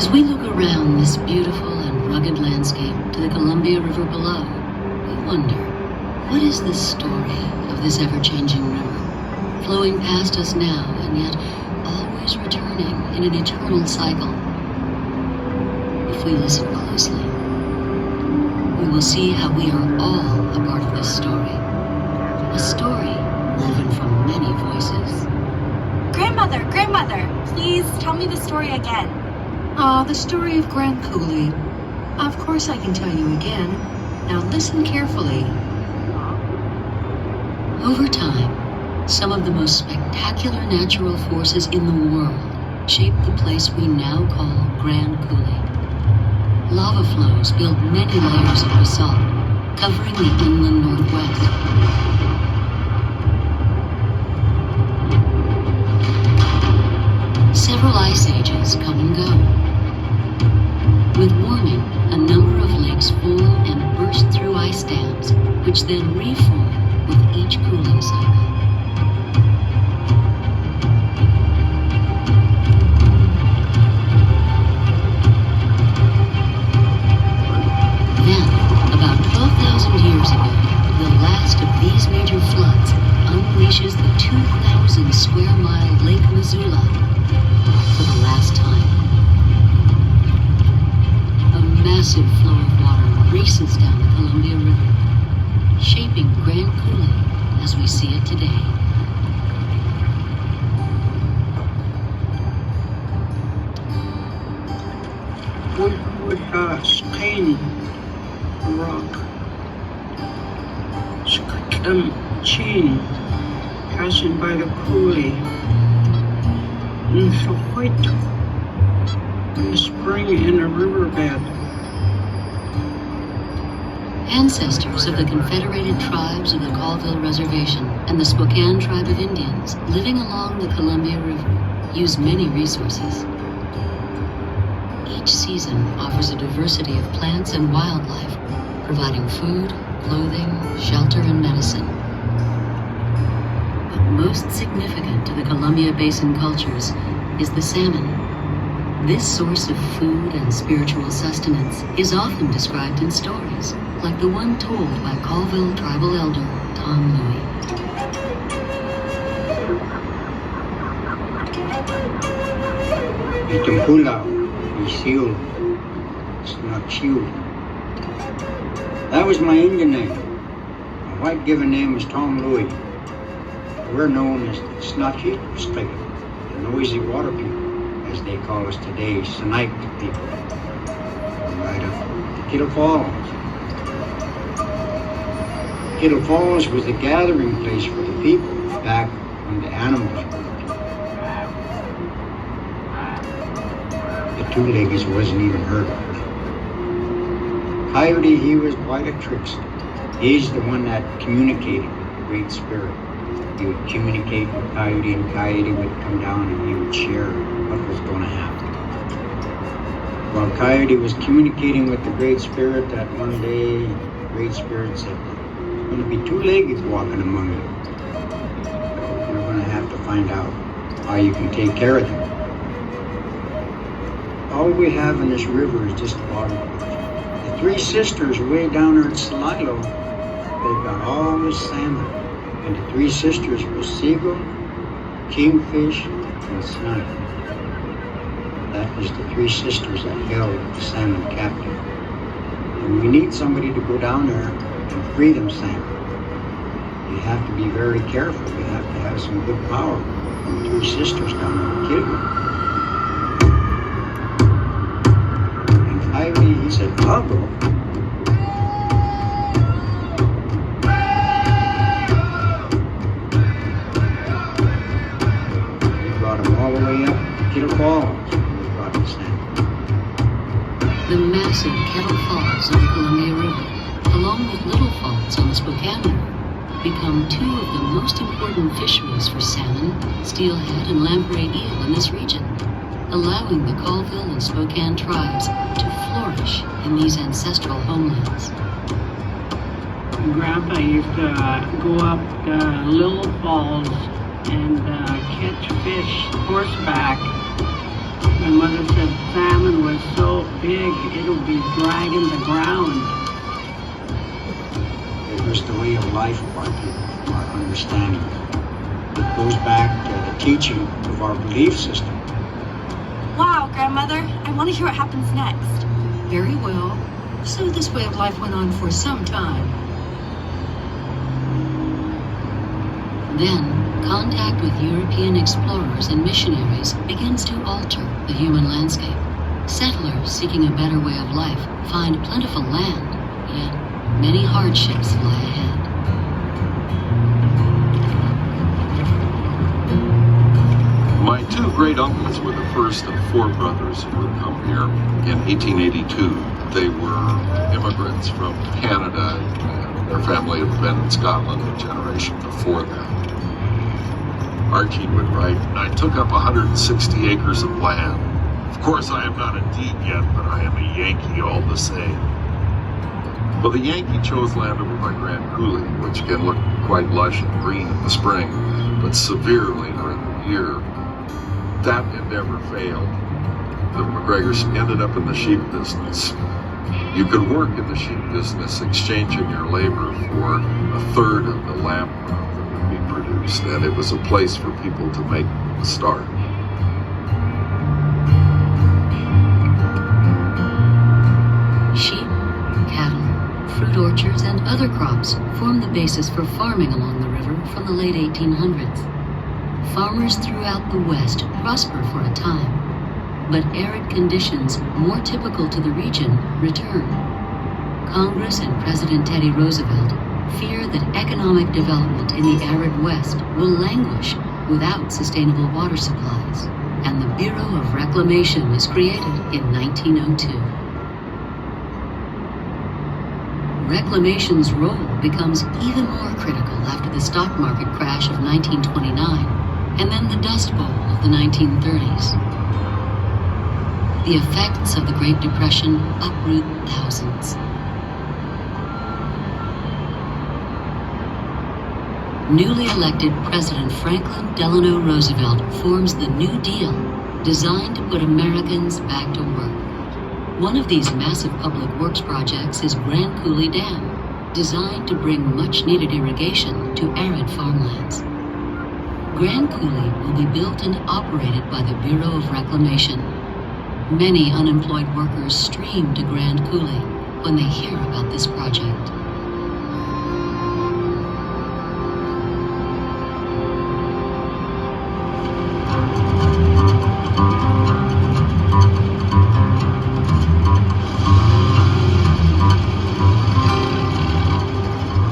As we look around this beautiful and rugged landscape to the Columbia River below, we wonder, what is the story of this ever-changing river, flowing past us now and yet always returning in an eternal cycle? If we listen closely, we will see how we are all a part of this story. A story woven from many voices. Grandmother, please tell me the story again. The story of Grand Coulee. Of course I can tell you again. Now listen carefully. Over time, some of the most spectacular natural forces in the world shaped the place we now call Grand Coulee. Lava flows built many layers of basalt, covering the inland northwest. Several ice ages come and go. With warming, a number of lakes form and burst through ice dams, which then reform with each cooling cycle. Then, about 12,000 years ago, the last of these major floods unleashes the 2,000 square mile Lake Missoula for the last time. A massive flow of water races down the Columbia River, shaping Grand Coulee as we see it today. One would stain a rock, chain passing by the Coulee, and so white in the spring in a riverbed. Ancestors of the Confederated Tribes of the Colville Reservation and the Spokane Tribe of Indians living along the Columbia River use many resources. Each season offers a diversity of plants and wildlife, providing food, clothing, shelter, and medicine. But most significant to the Columbia Basin cultures is the salmon. This source of food and spiritual sustenance is often described in stories, like the one told by Colville tribal elder Tom Louie. That was my Indian name. My white given name was Tom Louie. We're known as the Snatchie Straight, the noisy water people, as they call us today, Snake people. Right up to Kettle Falls. Kettle Falls was the gathering place for the people back when the animals were. The two-leggeds wasn't even heard of. Coyote, he was quite a trickster. He's the one that communicated with the Great Spirit. He would communicate with Coyote, and Coyote would come down and he would share what was going to happen. While Coyote was communicating with the Great Spirit, that one day, the Great Spirit said, "There's going to be two-leggeds walking among you. You're going to have to find out how you can take care of them." All we have in this river is just water. The three sisters way down there at Salilo, they've got all this salmon. And the three sisters were seagull, kingfish, and snipe. That was the three sisters that held the salmon captive. And we need somebody to go down there and free them salmon. You have to be very careful. You have to have some good power. And the three sisters down there killed them. And Ivy, he said, "I'll go." All the way up to Kettle Falls, we brought the salmon. The massive Kettle Falls of the Columbia River, along with Little Falls on the Spokane River, become two of the most important fisheries for salmon, steelhead, and lamprey eel in this region, allowing the Colville and Spokane tribes to flourish in these ancestral homelands. Grandpa used to go up the Little Falls and catch fish horseback My mother said salmon was so big it'll be dragging the ground. It was the way of life of our people, our understanding. It goes back to the teaching of our belief system. Wow, Grandmother, I want to hear what happens next. Very well. So this way of life went on for some time. Then, contact with European explorers and missionaries begins to alter the human landscape. Settlers seeking a better way of life find plentiful land, yet many hardships lie ahead. My two great uncles were the first of four brothers who would come here in 1882. They were immigrants from Canada, and their family had been in Scotland a generation before that. Archie would write, I took up 160 acres of land. Of course, I am not a deed yet, but I am a Yankee all the same. Well, the Yankee chose land over by Grand Coulee, which can look quite lush and green in the spring, but severe later in the year. That endeavor failed. The McGregors ended up in the sheep business. You could work in the sheep business exchanging your labor for a third of the lamb crop that would be produced, and it was a place for people to make a start. Sheep, cattle, fruit orchards, and other crops form the basis for farming along the river from the late 1800s. Farmers throughout the West prosper for a time, but arid conditions more typical to the region return. Congress and President Teddy Roosevelt fear that economic development in the arid West will languish without sustainable water supplies, and the Bureau of Reclamation is created in 1902. Reclamation's role becomes even more critical after the stock market crash of 1929 and then the Dust Bowl of the 1930s. The effects of the Great Depression uproot thousands. Newly elected President Franklin Delano Roosevelt forms the New Deal, designed to put Americans back to work. One of these massive public works projects is Grand Coulee Dam, designed to bring much-needed irrigation to arid farmlands. Grand Coulee will be built and operated by the Bureau of Reclamation. Many unemployed workers stream to Grand Coulee when they hear about this project.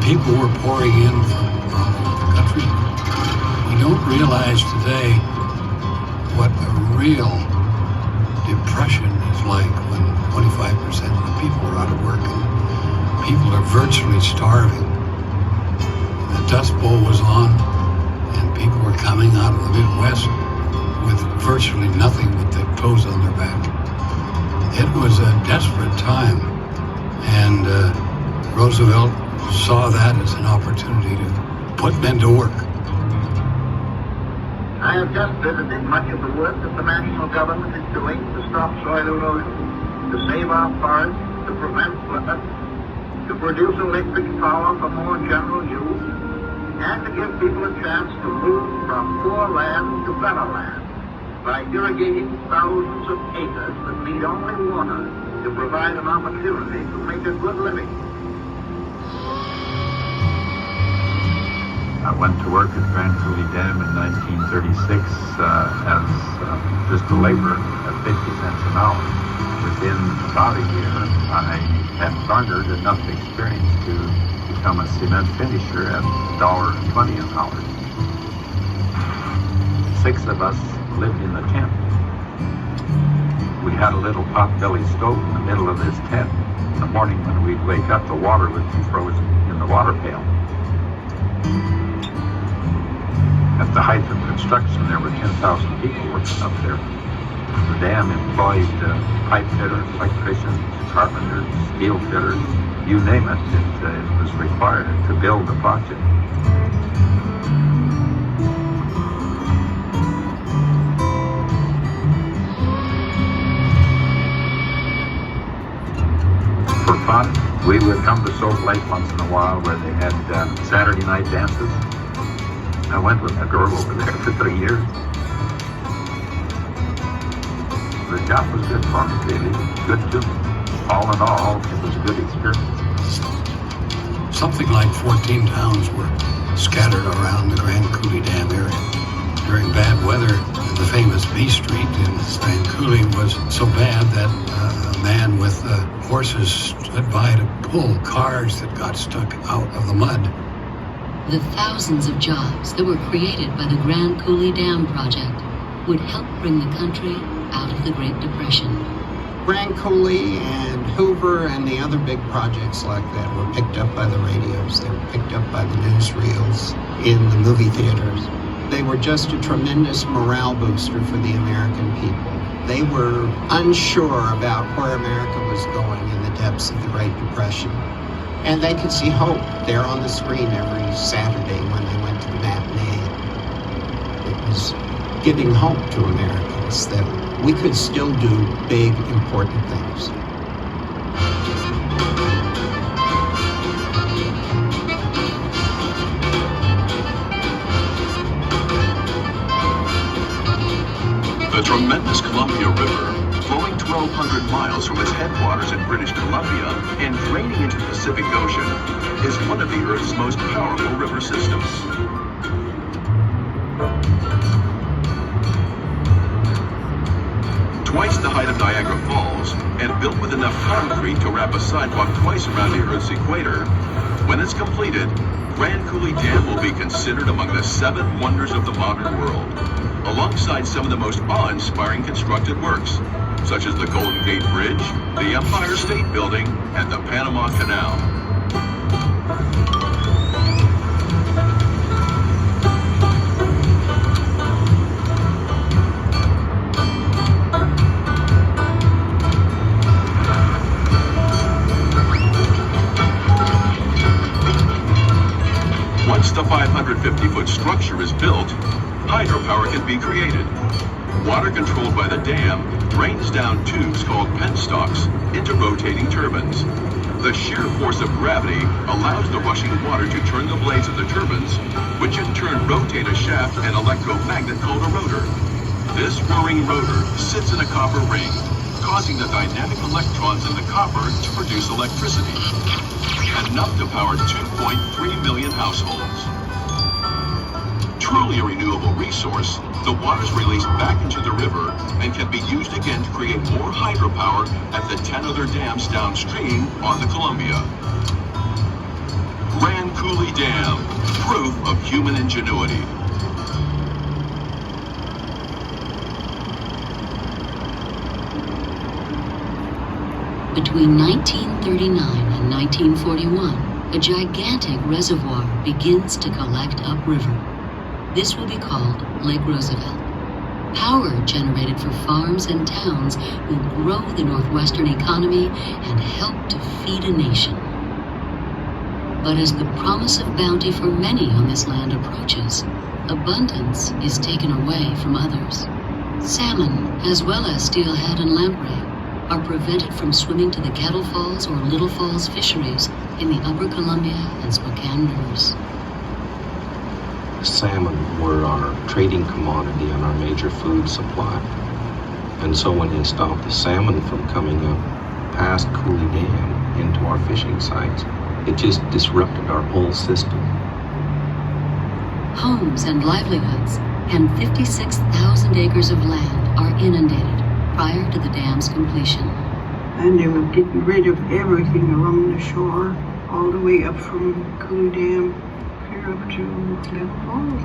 People were pouring in from the country. We don't realize today what a real depression is like when 25% of the people are out of work and people are virtually starving. The Dust Bowl was on and people were coming out of the Midwest with virtually nothing but their clothes on their back. It was a desperate time, and Roosevelt saw that as an opportunity to put men to work. I have just visited much of the work that the national government is doing to stop soil erosion, to save our forests, to prevent floods, to produce electric power for more general use, and to give people a chance to move from poor land to better land by irrigating thousands of acres that need only water to provide an opportunity to make a good living. I went to work at Grand Coulee Dam in 1936 as just a laborer at 50 cents an hour. Within about a year, I had garnered enough experience to become a cement finisher at $1.20 an hour. 6 of us lived in the tent. We had a little pot-belly stove in the middle of this tent. In the morning when we'd wake up, the water would be frozen in the water pail. At the height of construction, there were 10,000 people working up there. The dam employed pipe fitters, electricians, carpenters, steel fitters, you name it. It was required to build the project. We would come to Salt Lake once in a while where they had Saturday night dances. I went with a girl over there for 3 years. The job was good fun, really. Good to me. All in all, it was a good experience. Something like 14 towns were scattered around the Grand Coulee Dam area. During bad weather, the famous B Street in Grand Coulee was so bad that a man with horses stood by to pull cars that got stuck out of the mud. The thousands of jobs that were created by the Grand Coulee Dam project would help bring the country out of the Great Depression. Grand Coulee and Hoover and the other big projects like that were picked up by the radios. They were picked up by the newsreels in the movie theaters. They were just a tremendous morale booster for the American people. They were unsure about where America was going in the depths of the Great Depression. And they could see hope there on the screen every Saturday when they went to the matinee. It was giving hope to Americans that we could still do big, important things. The tremendous Columbia River, flowing 1,200 miles from its headwaters in British Columbia and draining into the Pacific Ocean, is one of the Earth's most powerful river systems. Twice the height of Niagara Falls, and built with enough concrete to wrap a sidewalk twice around the Earth's equator, when it's completed, Grand Coulee Dam will be considered among the 7 wonders of the modern world, alongside some of the most awe-inspiring constructed works, such as the Golden Gate Bridge, the Empire State Building, and the Panama Canal. Once the 550-foot structure is built, hydropower can be created. Water controlled by the dam drains down tubes called penstocks into rotating turbines. The sheer force of gravity allows the rushing water to turn the blades of the turbines, which in turn rotate a shaft and electromagnet called a rotor. This whirring rotor sits in a copper ring, causing the dynamic electrons in the copper to produce electricity, enough to power 2.3 million households. Truly a renewable resource, the water is released back into the river and can be used again to create more hydropower at the 10 other dams downstream on the Columbia. Grand Coulee Dam, proof of human ingenuity. Between 1939 and 1941, a gigantic reservoir begins to collect upriver. This will be called Lake Roosevelt. Power generated for farms and towns will grow the Northwestern economy and help to feed a nation. But as the promise of bounty for many on this land approaches, abundance is taken away from others. Salmon, as well as steelhead and lamprey, are prevented from swimming to the Kettle Falls or Little Falls fisheries in the Upper Columbia and Spokane rivers. Salmon were our trading commodity and our major food supply. And so when they stopped the salmon from coming up past Coulee Dam into our fishing sites, it just disrupted our whole system. Homes and livelihoods and 56,000 acres of land are inundated prior to the dam's completion. And they were getting rid of everything along the shore, all the way up from Coulee Dam, clear up to Little Falls.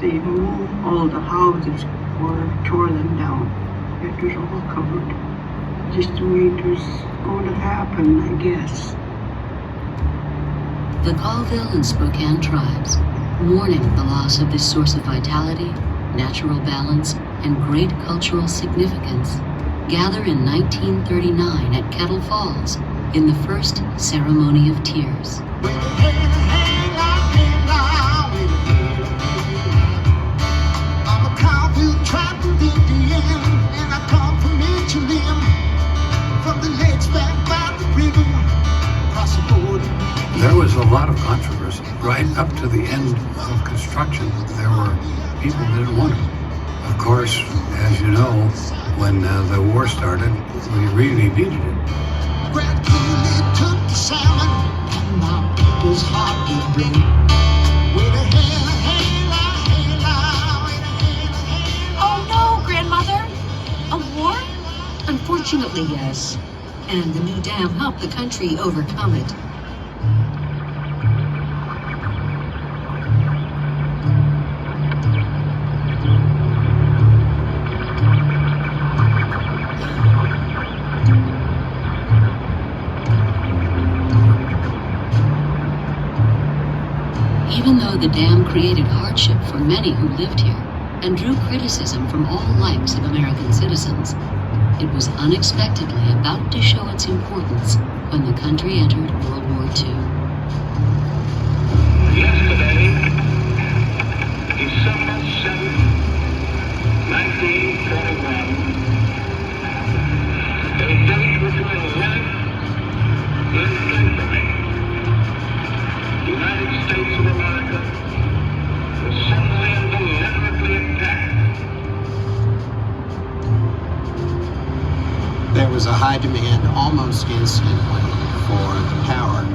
They moved all the houses or tore them down. It was all covered. Just the way it was going to happen, I guess. The Colville and Spokane tribes, mourning the loss of this source of vitality, natural balance, and great cultural significance, gather in 1939 at Kettle Falls in the first Ceremony of Tears. I'm a cowboy trapped with Indian, and I come from Michigan, from the lakes back by the river. lot of controversy. Right up to the end of construction, there were people that didn't want it. Of course, as you know, when the war started, we really needed it. Grand Coulee took the salmon, and my people's heart did break. With a Oh no, grandmother! A war? Unfortunately, yes. And the new dam helped the country overcome it. Even though the dam created hardship for many who lived here and drew criticism from all likes of American citizens, it was unexpectedly about to show its importance when the country entered World War II. Yesterday, December 7th, 1941, a date between life and infamy. The United States of America was suddenly and deliberately attacked. There was a high demand almost instantly for the power.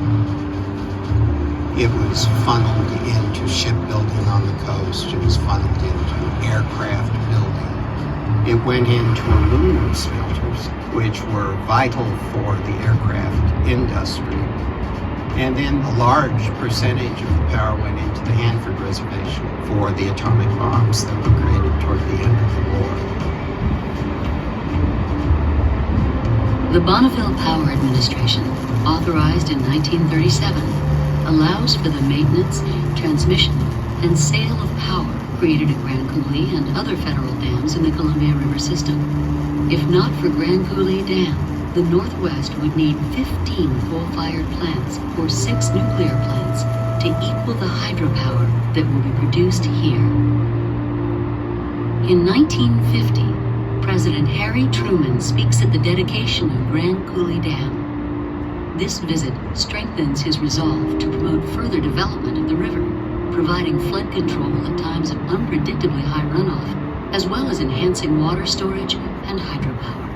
It was funneled into shipbuilding on the coast. It was funneled into aircraft building. It went into aluminum smelters, which were vital for the aircraft industry. And then a large percentage of the power went into the Hanford Reservation for the atomic bombs that were created toward the end of the war. The Bonneville Power Administration, authorized in 1937, allows for the maintenance, transmission, and sale of power created at Grand Coulee and other federal dams in the Columbia River system. If not for Grand Coulee Dam, the Northwest would need 15 coal-fired plants or 6 nuclear plants to equal the hydropower that will be produced here. In 1950, President Harry Truman speaks at the dedication of Grand Coulee Dam. This visit strengthens his resolve to promote further development of the river, providing flood control at times of unpredictably high runoff, as well as enhancing water storage and hydropower.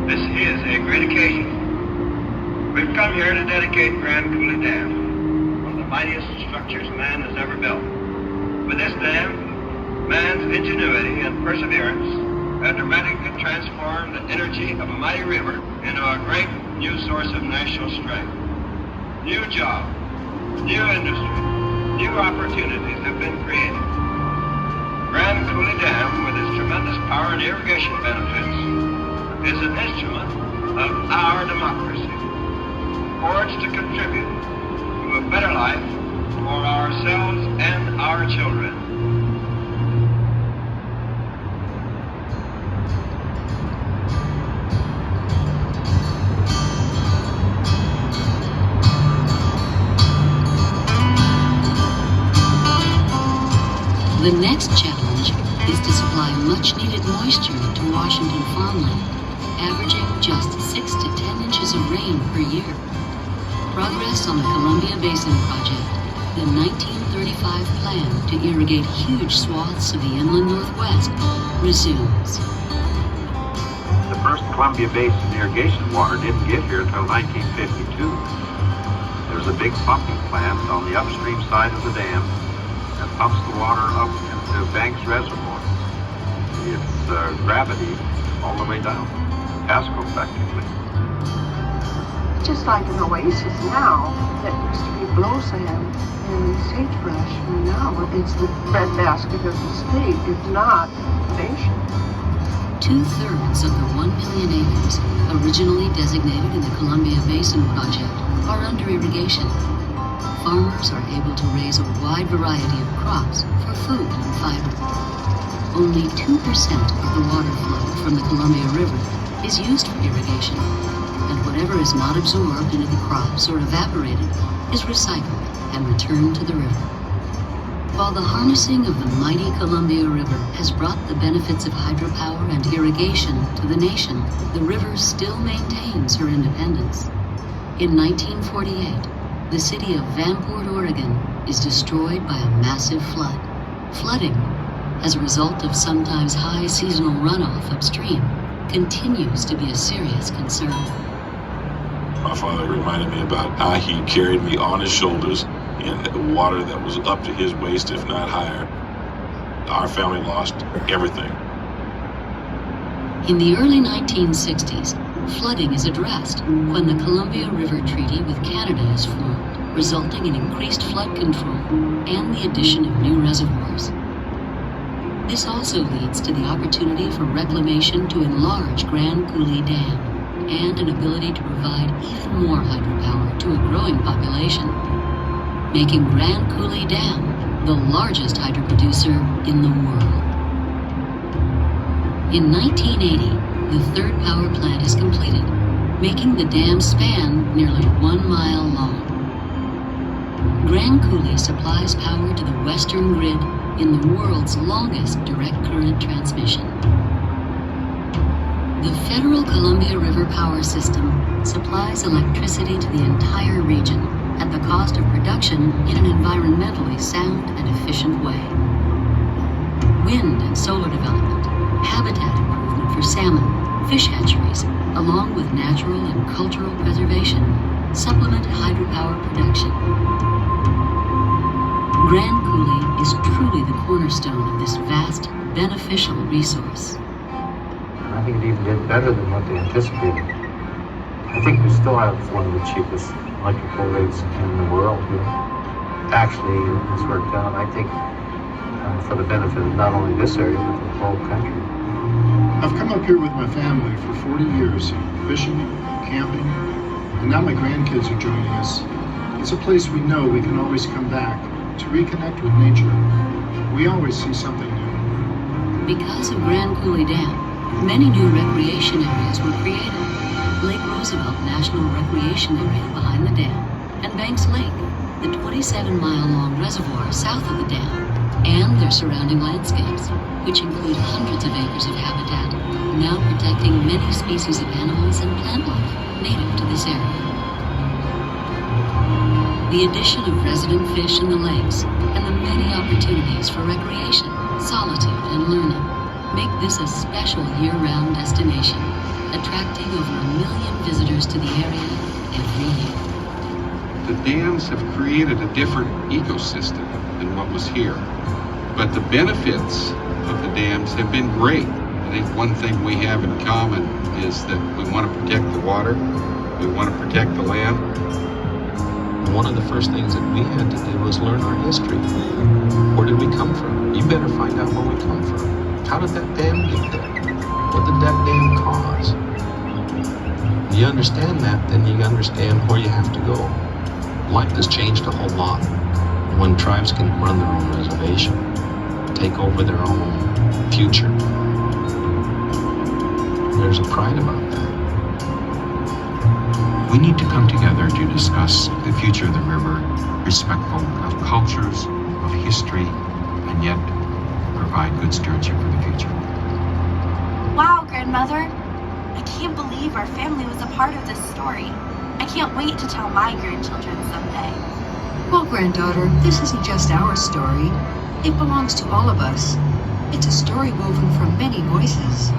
This is a great occasion. We've come here to dedicate Grand Coulee Dam, one of the mightiest structures man has ever built. With this dam, man's ingenuity and perseverance have dramatically transformed the energy of a mighty river into a great new source of national strength. New jobs, new industry, new opportunities have been created. Grand Coulee Dam, with its tremendous power and irrigation benefits, is an instrument of our democracy, forged to contribute to a better life for ourselves and our children. The next challenge is to supply much-needed moisture to Washington farmland, averaging just 6 to 10 inches of rain per year. Progress on the Columbia Basin Project, the 1935 plan to irrigate huge swaths of the inland Northwest, resumes. The first Columbia Basin irrigation water didn't get here until 1952. There's a big pumping plant on the upstream side of the dam that pumps the water up into Banks Reservoir. It's gravity all the way down, Pasco practically. Just like an oasis now that used to be blow sand and sagebrush, and now it's the breadbasket of the state, if not the nation. 2/3 of the 1 million acres originally designated in the Columbia Basin Project are under irrigation. Farmers are able to raise a wide variety of crops for food and fiber. Only 2% of the water flow from the Columbia River is used for irrigation, and whatever is not absorbed into the crops or evaporated is recycled and returned to the river. While the harnessing of the mighty Columbia River has brought the benefits of hydropower and irrigation to the nation, the river still maintains her independence. In 1948, the city of Vanport, Oregon is destroyed by a massive flood. Flooding, as a result of sometimes high seasonal runoff upstream, continues to be a serious concern. My father reminded me about how he carried me on his shoulders in water that was up to his waist, if not higher. Our family lost everything. In the early 1960s, flooding is addressed when the Columbia River Treaty with Canada is formed, resulting in increased flood control and the addition of new reservoirs. This also leads to the opportunity for reclamation to enlarge Grand Coulee Dam and an ability to provide even more hydropower to a growing population, making Grand Coulee Dam the largest hydro producer in the world. In 1980, the third power plant is completed, making the dam span nearly 1 mile long. Grand Coulee supplies power to the western grid in the world's longest direct current transmission. The Federal Columbia River Power System supplies electricity to the entire region at the cost of production in an environmentally sound and efficient way. Wind and solar development, habitat improvement for salmon, fish hatcheries, along with natural and cultural preservation, supplement hydropower production. Grand Coulee is truly the cornerstone of this vast, beneficial resource. I think it even did better than what they anticipated. I think we still have one of the cheapest electrical rates in the world here. Actually, it's worked out, I think, for the benefit of not only this area, but the whole country. I've come up here with my family for 40 years, fishing, camping, and now my grandkids are joining us. It's a place we know we can always come back to reconnect with nature. We always see something new. Because of Grand Coulee Dam, many new recreation areas were created. Lake Roosevelt National Recreation Area behind the dam, and Banks Lake, the 27-mile-long reservoir south of the dam, and their surrounding landscapes, which include hundreds of acres of habitat, now protecting many species of animals and plant life native to this area. The addition of resident fish in the lakes and the many opportunities for recreation, solitude, and learning make this a special year-round destination, attracting over 1 million visitors to the area every year. The dams have created a different ecosystem than what was here. But the benefits of the dams have been great. I think one thing we have in common is that we want to protect the water, we want to protect the land. One of the first things that we had to do was learn our history. Where did we come from? You better find out where we come from. How did that dam get there? What did that dam cause? You understand that, then you understand where you have to go. Life has changed a whole lot. When tribes can run their own reservation, take over their own future, there's a pride about that. We need to come together to discuss the future of the river, respectful of cultures, of history, and yet provide good stewardship for the future. Wow, Grandmother. I can't believe our family was a part of this story. I can't wait to tell my grandchildren someday. Well, granddaughter, this isn't just our story. It belongs to all of us. It's a story woven from many voices.